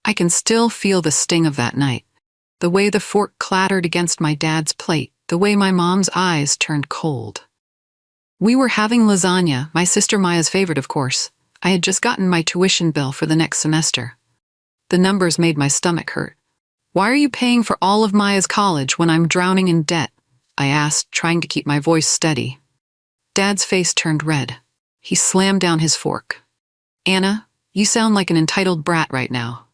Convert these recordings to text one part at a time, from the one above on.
I can still feel the sting of that night. The way the fork clattered against my dad's plate, the way my mom's eyes turned cold. We were having lasagna, my sister Maya's favorite, of course. I had just gotten my tuition bill for the next semester. The numbers made my stomach hurt. "Why are you paying for all of Maya's college when I'm drowning in debt?" I asked, trying to keep my voice steady. Dad's face turned red. He slammed down his fork. "Anna, you sound like an entitled brat right now."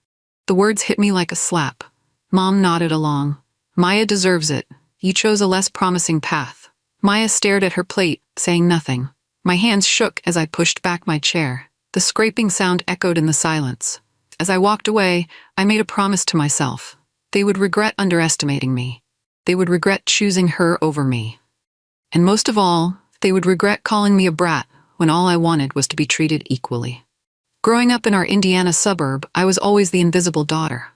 The words hit me like a slap. Mom nodded along. "Maya deserves it. You chose a less promising path." Maya stared at her plate, saying nothing. My hands shook as I pushed back my chair. The scraping sound echoed in the silence. As I walked away, I made a promise to myself. They would regret underestimating me. They would regret choosing her over me. And most of all, they would regret calling me a brat when all I wanted was to be treated equally. Growing up in our Indiana suburb, I was always the invisible daughter.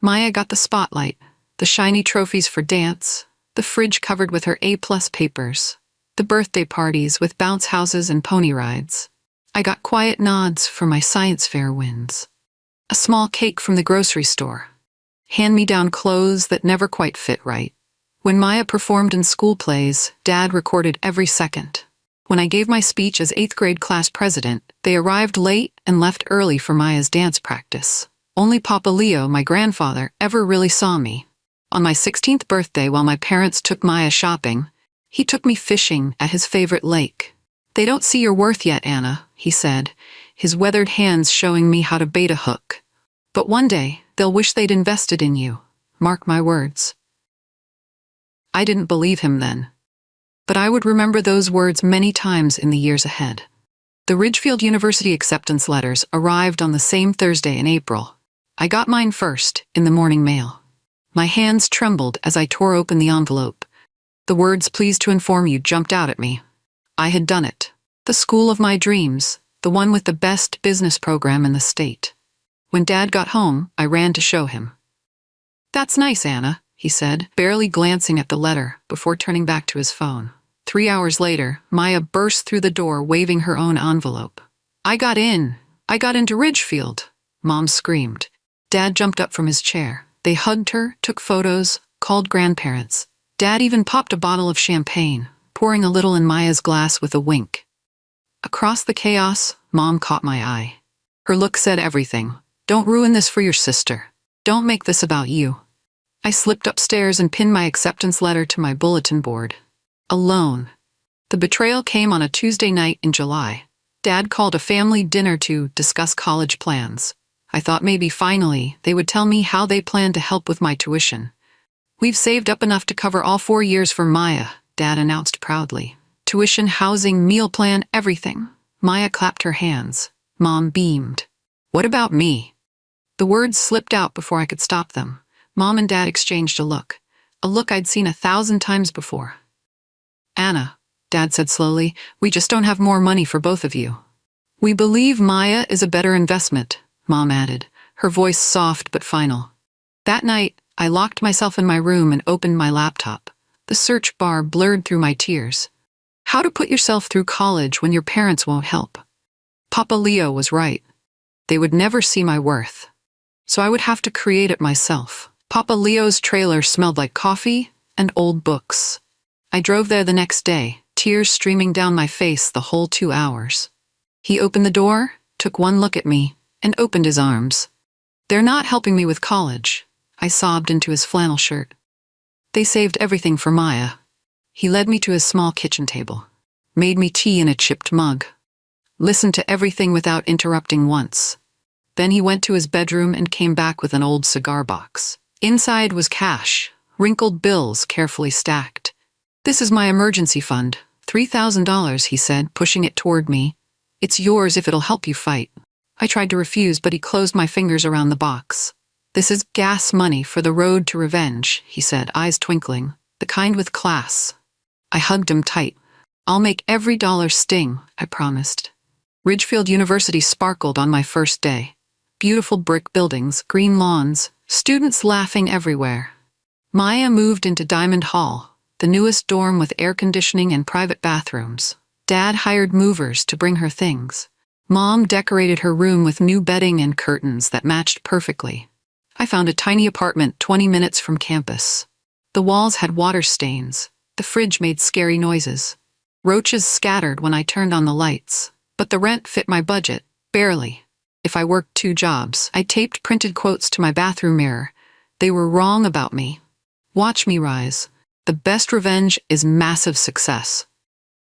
Maya got the spotlight, the shiny trophies for dance, the fridge covered with her A-plus papers, the birthday parties with bounce houses and pony rides. I got quiet nods for my science fair wins, a small cake from the grocery store, hand-me-down clothes that never quite fit right. When Maya performed in school plays, Dad recorded every second. When I gave my speech as 8th grade class president, they arrived late and left early for Maya's dance practice. Only Papa Leo, my grandfather, ever really saw me. On my 16th birthday, while my parents took Maya shopping, he took me fishing at his favorite lake. "They don't see your worth yet, Anna," he said, his weathered hands showing me how to bait a hook. "But one day, they'll wish they'd invested in you. Mark my words." I didn't believe him then. But I would remember those words many times in the years ahead. The Ridgefield University acceptance letters arrived on the same Thursday in April. I got mine first, in the morning mail. My hands trembled as I tore open the envelope. The words "pleased to inform you" jumped out at me. I had done it. The school of my dreams, the one with the best business program in the state. When Dad got home, I ran to show him. "That's nice, Anna," he said, barely glancing at the letter before turning back to his phone. 3 hours later, Maya burst through the door waving her own envelope. I got into Ridgefield," Mom screamed. Dad jumped up from his chair. They hugged her, took photos, called grandparents. Dad even popped a bottle of champagne, pouring a little in Maya's glass with a wink. Across the chaos, Mom caught my eye. Her look said everything. "Don't ruin this for your sister. Don't make this about you." I slipped upstairs and pinned my acceptance letter to my bulletin board. Alone. The betrayal came on a Tuesday night in July. Dad called a family dinner to discuss college plans. I thought maybe finally they would tell me how they planned to help with my tuition. "We've saved up enough to cover all 4 years for Maya," Dad announced proudly. "Tuition, housing, meal plan, everything." Maya clapped her hands. Mom beamed. "What about me?" The words slipped out before I could stop them. Mom and Dad exchanged a look I'd seen 1,000 times before. "Anna," Dad said slowly, "we just don't have more money for both of you." "We believe Maya is a better investment," Mom added, her voice soft but final. That night, I locked myself in my room and opened my laptop. The search bar blurred through my tears. How to put yourself through college when your parents won't help. Papa Leo was right. They would never see my worth. So I would have to create it myself. Papa Leo's trailer smelled like coffee and old books. I drove there the next day, tears streaming down my face the whole 2 hours. He opened the door, took one look at me, and opened his arms. "They're not helping me with college," I sobbed into his flannel shirt. "They saved everything for Maya." He led me to his small kitchen table, made me tea in a chipped mug, listened to everything without interrupting once. Then he went to his bedroom and came back with an old cigar box. Inside was cash, wrinkled bills carefully stacked. "This is my emergency fund, $3,000, he said, pushing it toward me. "It's yours if it'll help you fight." I tried to refuse, but he closed my fingers around the box. "This is gas money for the road to revenge," he said, eyes twinkling, "the kind with class." I hugged him tight. "I'll make every dollar sting," I promised. Ridgefield University sparkled on my first day. Beautiful brick buildings, green lawns, students laughing everywhere. Maya moved into Diamond Hall, the newest dorm with air conditioning and private bathrooms. Dad hired movers to bring her things. Mom decorated her room with new bedding and curtains that matched perfectly. I found a tiny apartment 20 minutes from campus. The walls had water stains. The fridge made scary noises. Roaches scattered when I turned on the lights. But the rent fit my budget, barely. If I worked 2 jobs, I taped printed quotes to my bathroom mirror. They were wrong about me. Watch me rise. The best revenge is massive success.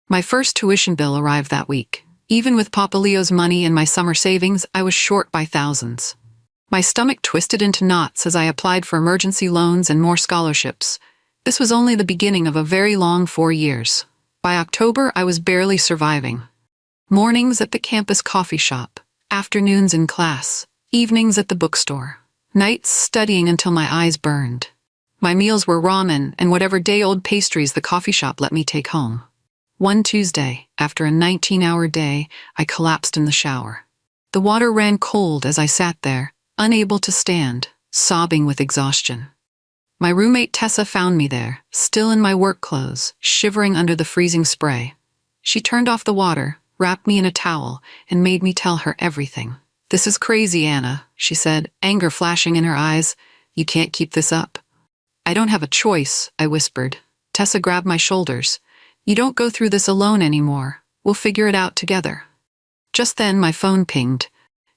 My first tuition bill arrived that week. Even with Papa Leo's money and my summer savings, I was short by thousands. My stomach twisted into knots as I applied for emergency loans and more scholarships. This was only the beginning of a very long 4 years. By October, I was barely surviving. Mornings at the campus coffee shop, afternoons in class, evenings at the bookstore, nights studying until my eyes burned. My meals were ramen and whatever day-old pastries the coffee shop let me take home. One Tuesday, after a 19-hour day, I collapsed in the shower. The water ran cold as I sat there, unable to stand, sobbing with exhaustion. My roommate Tessa found me there, still in my work clothes, shivering under the freezing spray. She turned off the water, wrapped me in a towel, and made me tell her everything. "This is crazy, Anna," she said, anger flashing in her eyes. "You can't keep this up." "I don't have a choice," I whispered. Tessa grabbed my shoulders. "You don't go through this alone anymore. We'll figure it out together." Just then my phone pinged.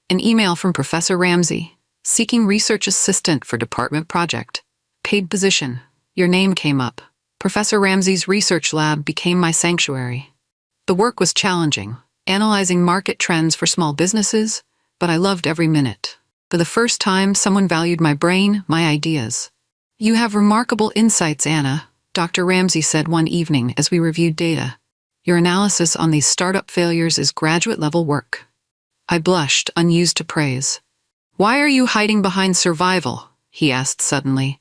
An email from Professor Ramsey, seeking research assistant for department project. Paid position. Your name came up. Professor Ramsey's research lab became my sanctuary. The work was challenging, analyzing market trends for small businesses, but I loved every minute. For the first time, someone valued my brain, my ideas. "You have remarkable insights, Anna," Dr. Ramsey said one evening as we reviewed data. "Your analysis on these startup failures is graduate-level work." I blushed, unused to praise. "Why are you hiding behind survival?" he asked suddenly.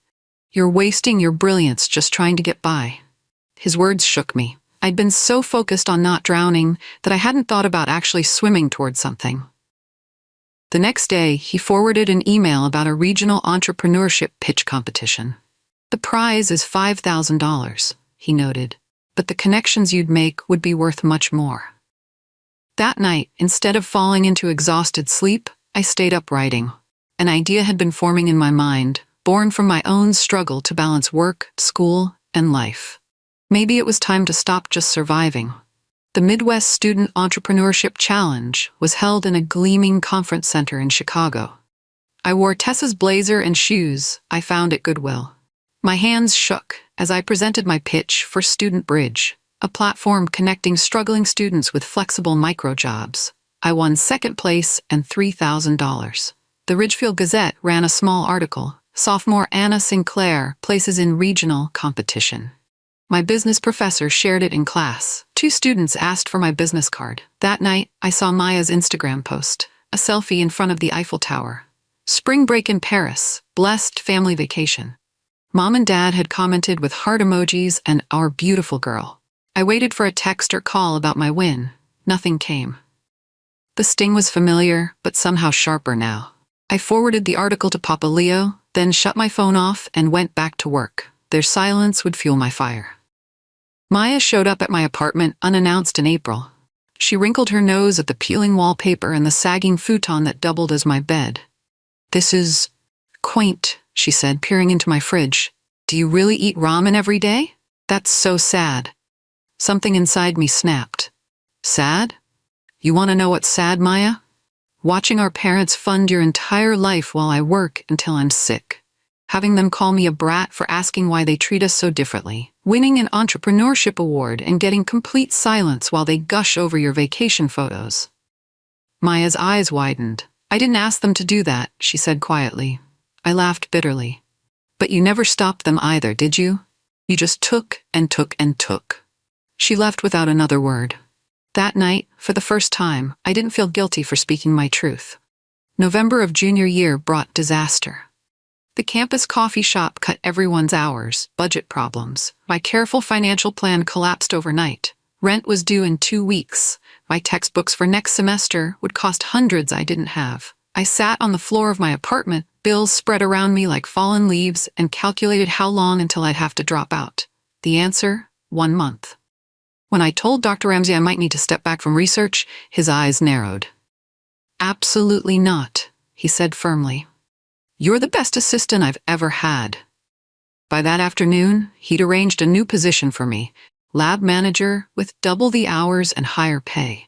"You're wasting your brilliance just trying to get by." His words shook me. I'd been so focused on not drowning that I hadn't thought about actually swimming towards something. The next day, he forwarded an email about a regional entrepreneurship pitch competition. "The prize is $5,000, he noted, "but the connections you'd make would be worth much more." That night, instead of falling into exhausted sleep, I stayed up writing. An idea had been forming in my mind, born from my own struggle to balance work, school, and life. Maybe it was time to stop just surviving. The Midwest Student Entrepreneurship Challenge was held in a gleaming conference center in Chicago. I wore Tessa's blazer and shoes I found at Goodwill. My hands shook as I presented my pitch for Student Bridge, a platform connecting struggling students with flexible microjobs. I won second place and $3,000. The Ridgefield Gazette ran a small article, "Sophomore Anna Sinclair places in regional competition." My business professor shared it in class. 2 students asked for my business card. That night, I saw Maya's Instagram post, a selfie in front of the Eiffel Tower. "Spring break in Paris, blessed family vacation." Mom and Dad had commented with heart emojis and "our beautiful girl." I waited for a text or call about my win. Nothing came. The sting was familiar, but somehow sharper now. I forwarded the article to Papa Leo, then shut my phone off and went back to work. Their silence would fuel my fire. Maya showed up at my apartment unannounced in April. She wrinkled her nose at the peeling wallpaper and the sagging futon that doubled as my bed. "This is quaint," she said, peering into my fridge. "Do you really eat ramen every day? That's so sad." Something inside me snapped. "Sad? You want to know what's sad, Maya? Watching our parents fund your entire life while I work until I'm sick. Having them call me a brat for asking why they treat us so differently. Winning an entrepreneurship award and getting complete silence while they gush over your vacation photos." Maya's eyes widened. "I didn't ask them to do that," she said quietly. I laughed bitterly. "But you never stopped them either, did you? You just took and took and took." She left without another word. That night, for the first time, I didn't feel guilty for speaking my truth. November of junior year brought disaster. The campus coffee shop cut everyone's hours, budget problems. My careful financial plan collapsed overnight. Rent was due in 2 weeks. My textbooks for next semester would cost hundreds I didn't have. I sat on the floor of my apartment, bills spread around me like fallen leaves, and calculated how long until I'd have to drop out. The answer? 1 month. When I told Dr. Ramsey I might need to step back from research, his eyes narrowed. Absolutely not, he said firmly. You're the best assistant I've ever had. By that afternoon, he'd arranged a new position for me, lab manager with double the hours and higher pay.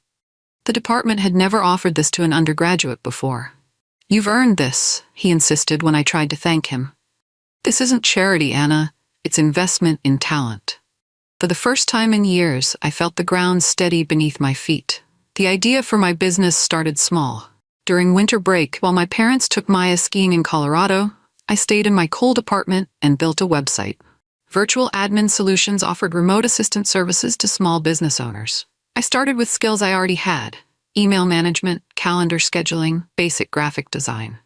The department had never offered this to an undergraduate before. You've earned this, he insisted when I tried to thank him. This isn't charity, Anna. It's investment in talent. For the first time in years, I felt the ground steady beneath my feet. The idea for my business started small. During winter break, while my parents took Maya skiing in Colorado, I stayed in my cold apartment and built a website. Virtual Admin Solutions offered remote assistant services to small business owners. I started with skills I already had: email management, calendar scheduling, basic graphic design.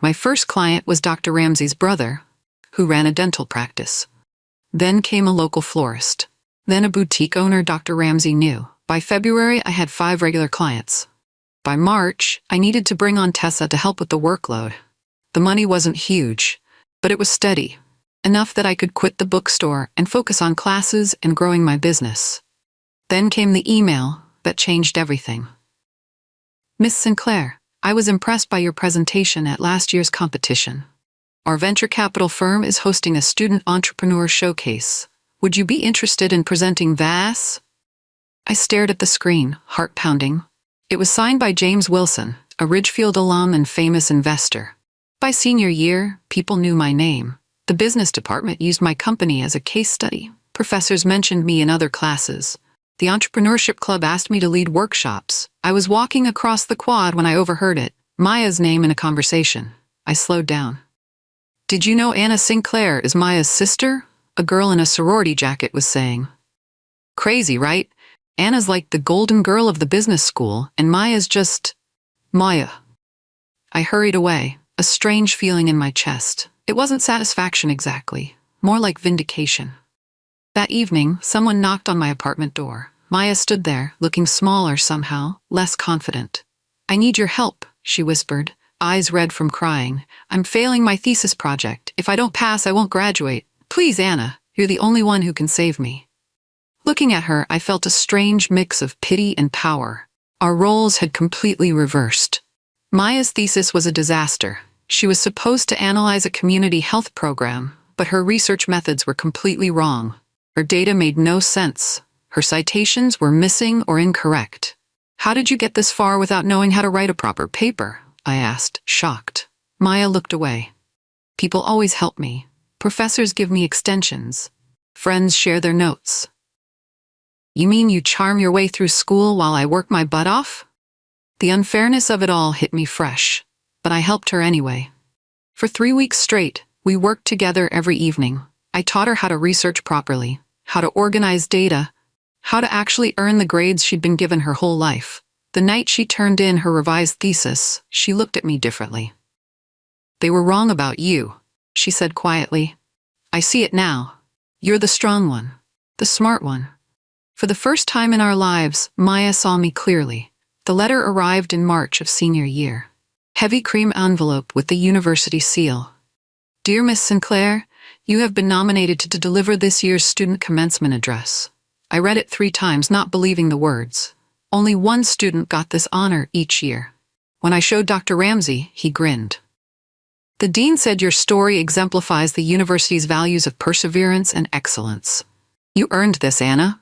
My first client was Dr. Ramsey's brother, who ran a dental practice. Then came a local florist. Then a boutique owner Dr. Ramsey knew. By February, I had 5 regular clients. By March, I needed to bring on Tessa to help with the workload. The money wasn't huge, but it was steady, enough that I could quit the bookstore and focus on classes and growing my business. Then came the email that changed everything. Miss Sinclair, I was impressed by your presentation at last year's competition. Our venture capital firm is hosting a student entrepreneur showcase. Would you be interested in presenting VAS? I stared at the screen, heart pounding. It was signed by James Wilson, a Ridgefield alum and famous investor. By senior year, people knew my name. The business department used my company as a case study. Professors mentioned me in other classes. The entrepreneurship club asked me to lead workshops. I was walking across the quad when I overheard it, Maya's name in a conversation. I slowed down. Did you know Anna Sinclair is Maya's sister? A girl in a sorority jacket was saying. Crazy, right? Anna's like the golden girl of the business school, and Maya's just Maya. I hurried away, a strange feeling in my chest. It wasn't satisfaction exactly, more like vindication. That evening, someone knocked on my apartment door. Maya stood there, looking smaller somehow, less confident. I need your help, she whispered, eyes red from crying. I'm failing my thesis project. If I don't pass, I won't graduate. Please, Anna, you're the only one who can save me. Looking at her, I felt a strange mix of pity and power. Our roles had completely reversed. Maya's thesis was a disaster. She was supposed to analyze a community health program, but her research methods were completely wrong. Her data made no sense. Her citations were missing or incorrect. How did you get this far without knowing how to write a proper paper? I asked, shocked. Maya looked away. People always help me. Professors give me extensions. Friends share their notes. You mean you charm your way through school while I work my butt off? The unfairness of it all hit me fresh, but I helped her anyway. For 3 weeks straight, we worked together every evening. I taught her how to research properly, how to organize data, how to actually earn the grades she'd been given her whole life. The night she turned in her revised thesis, she looked at me differently. They were wrong about you, she said quietly. I see it now. You're the strong one, the smart one. For the first time in our lives, Maya saw me clearly. The letter arrived in March of senior year. Heavy cream envelope with the university seal. Dear Miss Sinclair, you have been nominated to deliver this year's student commencement address. I read it 3 times, not believing the words. Only 1 student got this honor each year. When I showed Dr. Ramsey, he grinned. The dean said your story exemplifies the university's values of perseverance and excellence. You earned this, Anna.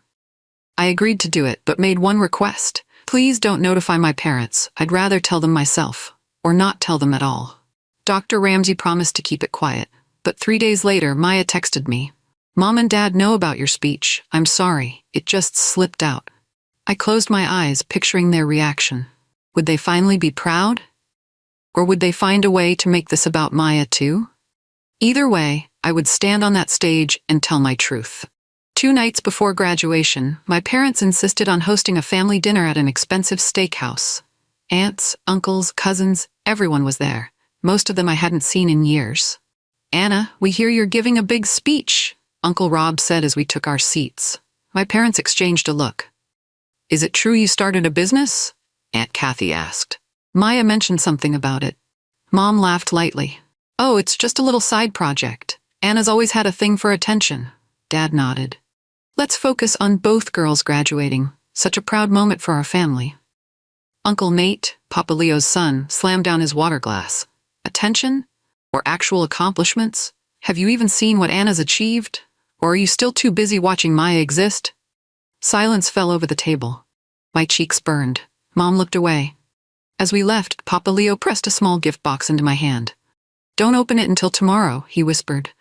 I agreed to do it, but made one request. Please don't notify my parents. I'd rather tell them myself, or not tell them at all. Dr. Ramsey promised to keep it quiet, but 3 days later, Maya texted me. Mom and Dad know about your speech. I'm sorry, it just slipped out. I closed my eyes, picturing their reaction. Would they finally be proud? Or would they find a way to make this about Maya too? Either way, I would stand on that stage and tell my truth. 2 nights before graduation, my parents insisted on hosting a family dinner at an expensive steakhouse. Aunts, uncles, cousins, everyone was there. Most of them I hadn't seen in years. Anna, we hear you're giving a big speech, Uncle Rob said as we took our seats. My parents exchanged a look. Is it true you started a business? Aunt Kathy asked. Maya mentioned something about it. Mom laughed lightly. Oh, it's just a little side project. Anna's always had a thing for attention. Dad nodded. Let's focus on both girls graduating. Such a proud moment for our family. Uncle Nate, Papa Leo's son, slammed down his water glass. Attention? Or actual accomplishments? Have you even seen what Anna's achieved? Or are you still too busy watching Maya exist? Silence fell over the table. My cheeks burned. Mom looked away. As we left, Papa Leo pressed a small gift box into my hand. Don't open it until tomorrow, he whispered,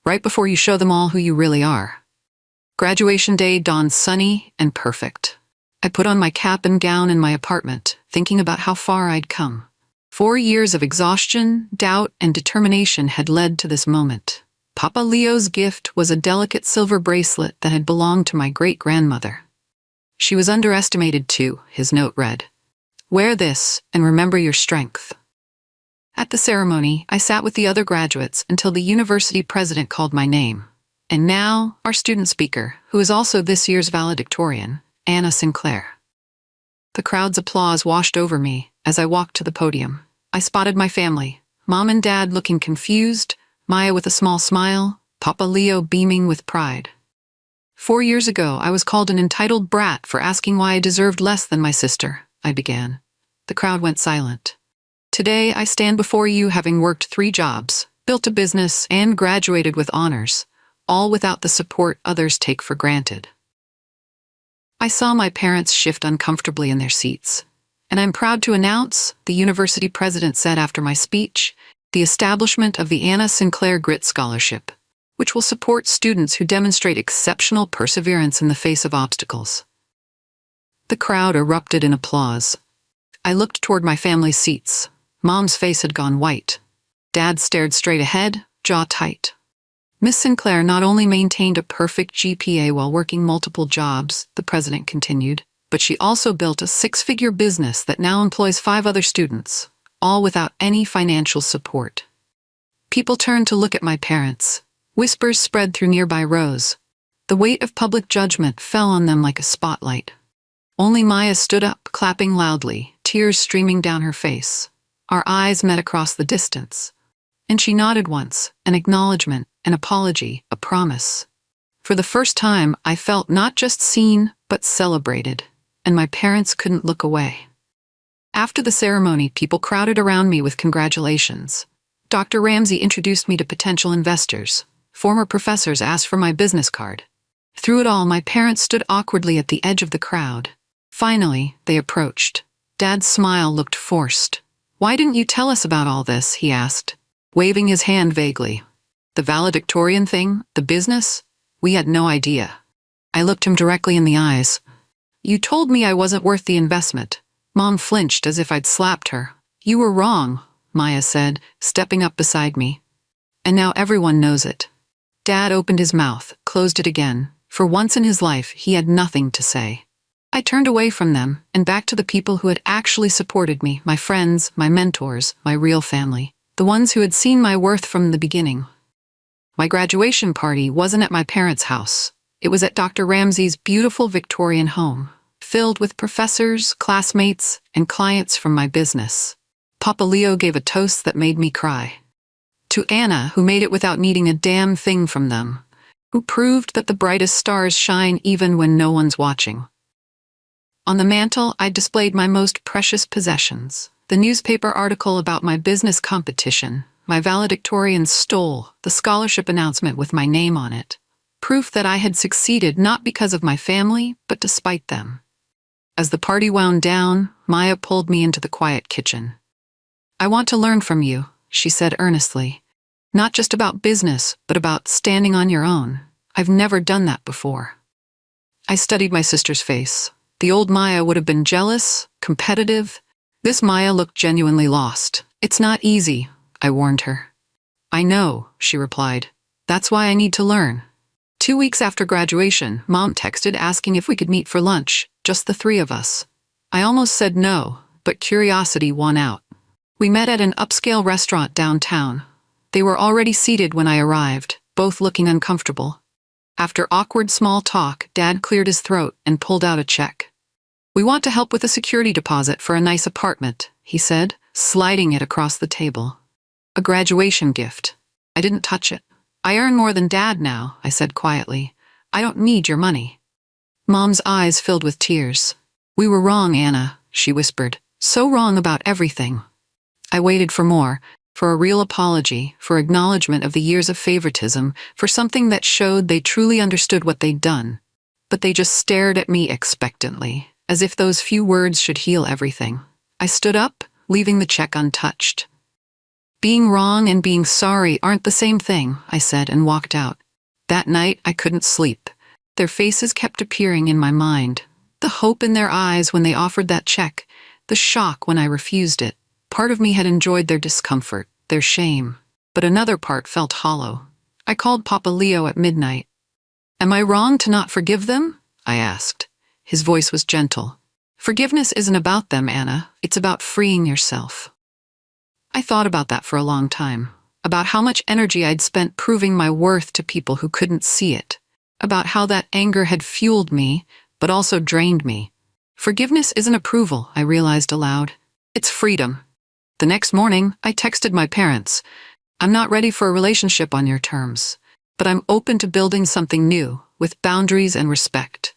right before you show them all who you really are. Graduation day dawned sunny and perfect. I put on my cap and gown in my apartment, thinking about how far I'd come. 4 years of exhaustion, doubt, and determination had led to this moment. Papa Leo's gift was a delicate silver bracelet that had belonged to my great-grandmother. She was underestimated too, his note read. Wear this and remember your strength. At the ceremony, I sat with the other graduates until the university president called my name. And now, our student speaker, who is also this year's valedictorian, Anna Sinclair. The crowd's applause washed over me as I walked to the podium. I spotted my family, Mom and Dad looking confused, Maya with a small smile, Papa Leo beaming with pride. 4 years ago, I was called an entitled brat for asking why I deserved less than my sister, I began. The crowd went silent. Today, I stand before you having worked 3 jobs, built a business, and graduated with honors, all without the support others take for granted. I saw my parents shift uncomfortably in their seats. And I'm proud to announce, the university president said after my speech, the establishment of the Anna Sinclair Grit Scholarship, which will support students who demonstrate exceptional perseverance in the face of obstacles. The crowd erupted in applause. I looked toward my family's seats. Mom's face had gone white. Dad stared straight ahead, jaw tight. Miss Sinclair not only maintained a perfect GPA while working multiple jobs, the president continued, but she also built a 6-figure business that now employs 5 other students, all without any financial support. People turned to look at my parents. Whispers spread through nearby rows. The weight of public judgment fell on them like a spotlight. Only Maya stood up, clapping loudly, tears streaming down her face. Our eyes met across the distance. And she nodded once, an acknowledgement, an apology, a promise. For the first time, I felt not just seen, but celebrated, and my parents couldn't look away. After the ceremony, people crowded around me with congratulations. Dr. Ramsey introduced me to potential investors. Former professors asked for my business card. Through it all, my parents stood awkwardly at the edge of the crowd. Finally, they approached. Dad's smile looked forced. Why didn't you tell us about all this? He asked, waving his hand vaguely. The valedictorian thing? The business? We had no idea. I looked him directly in the eyes. You told me I wasn't worth the investment. Mom flinched as if I'd slapped her. You were wrong, Maya said, stepping up beside me. And now everyone knows it. Dad opened his mouth, closed it again. For once in his life, he had nothing to say. I turned away from them and back to the people who had actually supported me, my friends, my mentors, my real family, the ones who had seen my worth from the beginning. My graduation party wasn't at my parents' house. It was at Dr. Ramsey's beautiful Victorian home, filled with professors, classmates, and clients from my business. Papa Leo gave a toast that made me cry. To Anna, who made it without needing a damn thing from them, who proved that the brightest stars shine even when no one's watching. On the mantel, I displayed my most precious possessions. The newspaper article about my business competition, my valedictorian stole, the scholarship announcement with my name on it. Proof that I had succeeded not because of my family, but despite them. As the party wound down, Maya pulled me into the quiet kitchen. I want to learn from you, she said earnestly. Not just about business, but about standing on your own. I've never done that before. I studied my sister's face. The old Maya would have been jealous, competitive. This Maya looked genuinely lost. It's not easy, I warned her. I know, she replied. That's why I need to learn. 2 weeks after graduation, Mom texted asking if we could meet for lunch, just the 3 of us. I almost said no, but curiosity won out. We met at an upscale restaurant downtown. They were already seated when I arrived, both looking uncomfortable. After awkward small talk, Dad cleared his throat and pulled out a check. We want to help with a security deposit for a nice apartment, he said, sliding it across the table. A graduation gift. I didn't touch it. I earn more than Dad now, I said quietly. I don't need your money. Mom's eyes filled with tears. We were wrong, Anna, she whispered. So wrong about everything. I waited for more, for a real apology, for acknowledgement of the years of favoritism, for something that showed they truly understood what they'd done. But they just stared at me expectantly, as if those few words should heal everything. I stood up, leaving the check untouched. Being wrong and being sorry aren't the same thing, I said and walked out. That night I couldn't sleep. Their faces kept appearing in my mind. The hope in their eyes when they offered that check, the shock when I refused it. Part of me had enjoyed their discomfort, their shame, but another part felt hollow. I called Papa Leo at midnight. "Am I wrong to not forgive them?" I asked. His voice was gentle. "Forgiveness isn't about them, Anna. It's about freeing yourself." I thought about that for a long time, about how much energy I'd spent proving my worth to people who couldn't see it, about how that anger had fueled me, but also drained me. Forgiveness isn't approval, I realized aloud. It's freedom. The next morning, I texted my parents. "I'm not ready for a relationship on your terms, but I'm open to building something new, with boundaries and respect."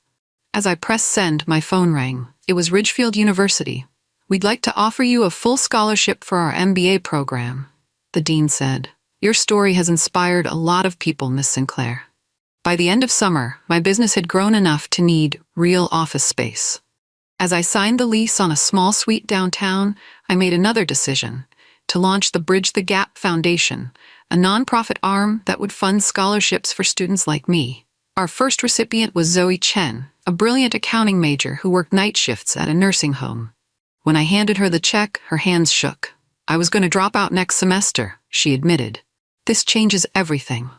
As I pressed send, my phone rang. It was Ridgefield University. "We'd like to offer you a full scholarship for our MBA program," the dean said. "Your story has inspired a lot of people, Miss Sinclair." By the end of summer, my business had grown enough to need real office space. As I signed the lease on a small suite downtown, I made another decision: to launch the Bridge the Gap Foundation, a nonprofit arm that would fund scholarships for students like me. Our first recipient was Zoe Chen, a brilliant accounting major who worked night shifts at a nursing home. When I handed her the check, her hands shook. "I was going to drop out next semester," she admitted. "This changes everything."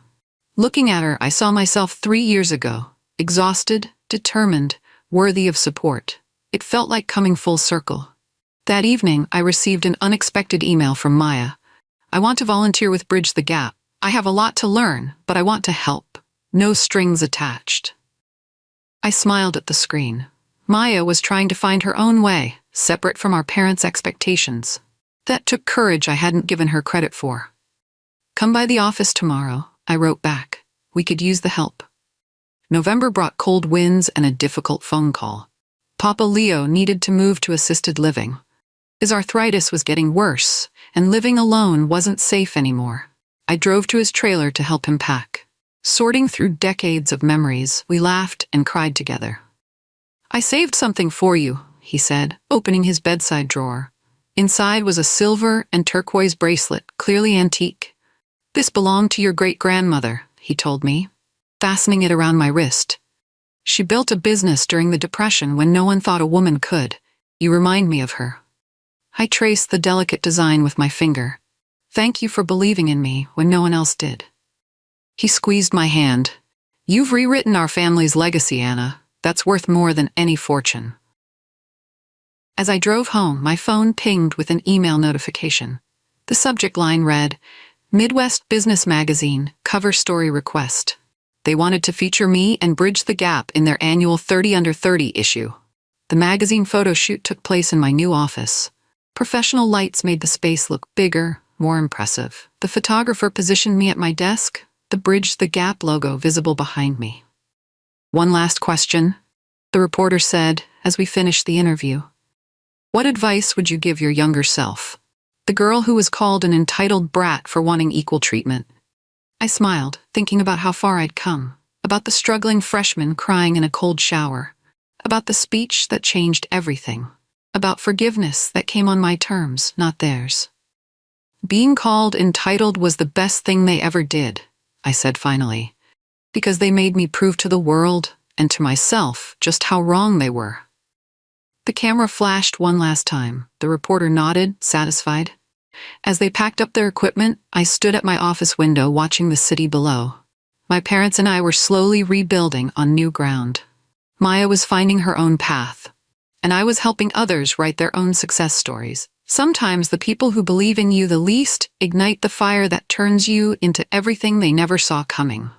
Looking at her, I saw myself 3 years ago, exhausted, determined, worthy of support. It felt like coming full circle. That evening, I received an unexpected email from Maya. "I want to volunteer with Bridge the Gap. I have a lot to learn, but I want to help. No strings attached." I smiled at the screen. Maya was trying to find her own way, separate from our parents' expectations. That took courage I hadn't given her credit for. "Come by the office tomorrow," I wrote back. "We could use the help." November brought cold winds and a difficult phone call. Papa Leo needed to move to assisted living. His arthritis was getting worse, and living alone wasn't safe anymore. I drove to his trailer to help him pack. Sorting through decades of memories, we laughed and cried together. "I saved something for you," he said, opening his bedside drawer. Inside was a silver and turquoise bracelet, clearly antique. "This belonged to your great-grandmother," he told me, fastening it around my wrist. "She built a business during the Depression when no one thought a woman could. You remind me of her." I traced the delicate design with my finger. "Thank you for believing in me when no one else did." He squeezed my hand. "You've rewritten our family's legacy, Anna. That's worth more than any fortune." As I drove home, my phone pinged with an email notification. The subject line read, "Midwest Business Magazine, cover story request." They wanted to feature me and Bridge the Gap in their annual 30 Under 30 issue. The magazine photo shoot took place in my new office. Professional lights made the space look bigger, more impressive. The photographer positioned me at my desk, the Bridge the Gap logo visible behind me. "One last question," the reporter said as we finished the interview. "What advice would you give your younger self? The girl who was called an entitled brat for wanting equal treatment." I smiled, thinking about how far I'd come, about the struggling freshman crying in a cold shower, about the speech that changed everything, about forgiveness that came on my terms, not theirs. "Being called entitled was the best thing they ever did," I said finally, "because they made me prove to the world and to myself just how wrong they were." The camera flashed one last time. The reporter nodded, satisfied. As they packed up their equipment, I stood at my office window watching the city below. My parents and I were slowly rebuilding on new ground. Maya was finding her own path, and I was helping others write their own success stories. Sometimes the people who believe in you the least ignite the fire that turns you into everything they never saw coming.